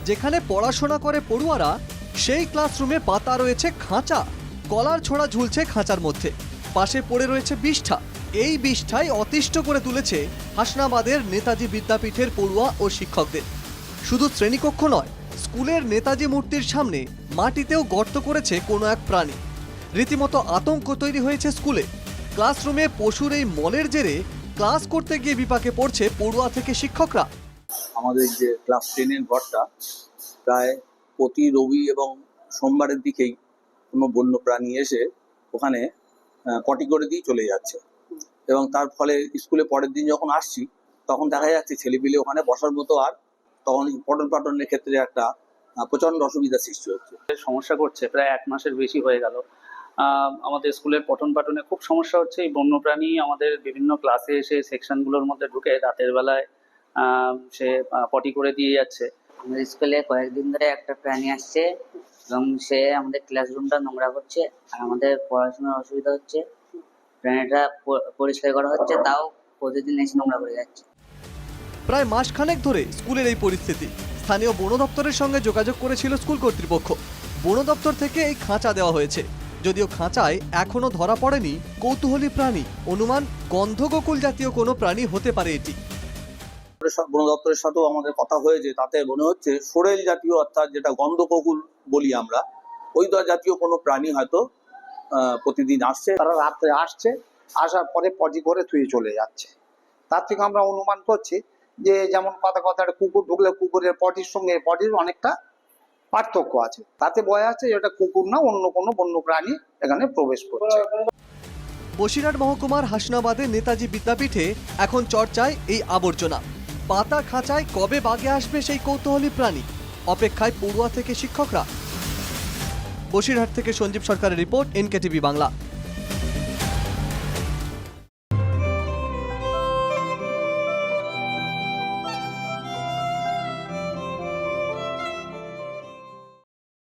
যেখানে পড়াশোনা করে পড়ুয়ারা সেই ক্লাসরুমে পাতা রয়েছে খাঁচা, কলার ছোড়া ঝুলছে খাঁচার মধ্যে, পাশে পড়ে রয়েছে বিষ্ঠা। এই বিষ্ঠাই অতিষ্ঠ করে তুলেছে হাসনাবাদের নেতাজি বিদ্যাপীঠের পড়ুয়া ও শিক্ষকদের। শুধু শ্রেণীকক্ষ নয়, স্কুলের নেতাজি মূর্তির সামনে মাটিতেও গর্ত করেছে কোনো এক প্রাণী। রীতিমতো আতঙ্ক তৈরি হয়েছে স্কুলে। ক্লাসরুমে পশুর এই মলের জেরে ক্লাস করতে গিয়ে বিপাকে পড়ছে পড়ুয়া থেকে শিক্ষকরা। আমাদের যে ক্লাস 10-এর ঘরটা প্রায় প্রতি রবি এবং সোমবারের দিকেই কোনো বন্য প্রাণী এসে ওখানে পটি করে দিয়ে চলে যাচ্ছে, এবং তার ফলে স্কুলে পরের দিন যখন আসছি তখন দেখা যাচ্ছে ছেলেপিলে ওখানে বসার মতো, আর তখন পঠন পাঠনের ক্ষেত্রে একটা প্রচন্ড অসুবিধার সৃষ্টি হচ্ছে। সমস্যা করছে, প্রায় 1 মাসের বেশি হয়ে গেল। আমাদের স্কুলের পঠন পাঠনে খুব সমস্যা হচ্ছে। এই বন্যপ্রাণী আমাদের বিভিন্ন ক্লাসে এসে সেকশনগুলোর মধ্যে ঢুকে রাতের বেলায় সে পটি করে দিয়ে যাচ্ছে। আমাদের স্কুলে কয়েকদিন ধরে একটা প্রাণী আসছে এবং সে আমাদের ক্লাসরুমটা নোংরা করছে, আর আমাদের পড়াশোনার অসুবিধা হচ্ছে। প্রাণীটা পরিষ্কার করা হচ্ছে, তাও প্রতিদিন এসে নোংরা করে যাচ্ছে। প্রায় মাসখানেক ধরে স্কুলের এই পরিস্থিতি। স্থানীয় বন দপ্তরের সঙ্গে যোগাযোগ করেছিল স্কুল কর্তৃপক্ষ। বন দপ্তর থেকে এই খাঁচা দেওয়া হয়েছে, যদিও খাঁচায় এখনো ধরা পড়েনি কৌতূহলী প্রাণী। অনুমান গন্ধগোকুল জাতীয় কোনো প্রাণী হতে পারে এটি। বন দপ্তরের সাথেও আমাদের কথা হয়েছে, তাতে মনে হচ্ছে সোরেল জাতীয়, অর্থাৎ যেটা গন্ধককুল বলি আমরা, ওই জাতীয় কোনো প্রাণী হয়তো প্রতিদিন আসছে। তারা রাত্রে আসছে, আসার পরে পটি করে থুয়ে চলে যাচ্ছে। তার থেকে আমরা অনুমান করছি যে যেমন কথা কুকুর ঢুকলে কুকুরের পটির সঙ্গে পটির অনেকটা পার্থক্য আছে। তাতে বোঝা যাচ্ছে এটা কুকুর না, অন্য কোনো বন্য প্রাণী এখানে প্রবেশ করছে। বসিরহাট মহকুমার হাসনাবাদে নেতাজি বিদ্যাপীঠে এখন চর্চায় এই আবর্জনা। পাতা খাঁচায় কবে বাগে আসবে সেই কৌতূহলী প্রাণী? অপেক্ষায় পড়ুয়া থেকে শিক্ষকরা। বসিরহাট থেকে সঞ্জীব সরকারের রিপোর্ট, NKTV বাংলা।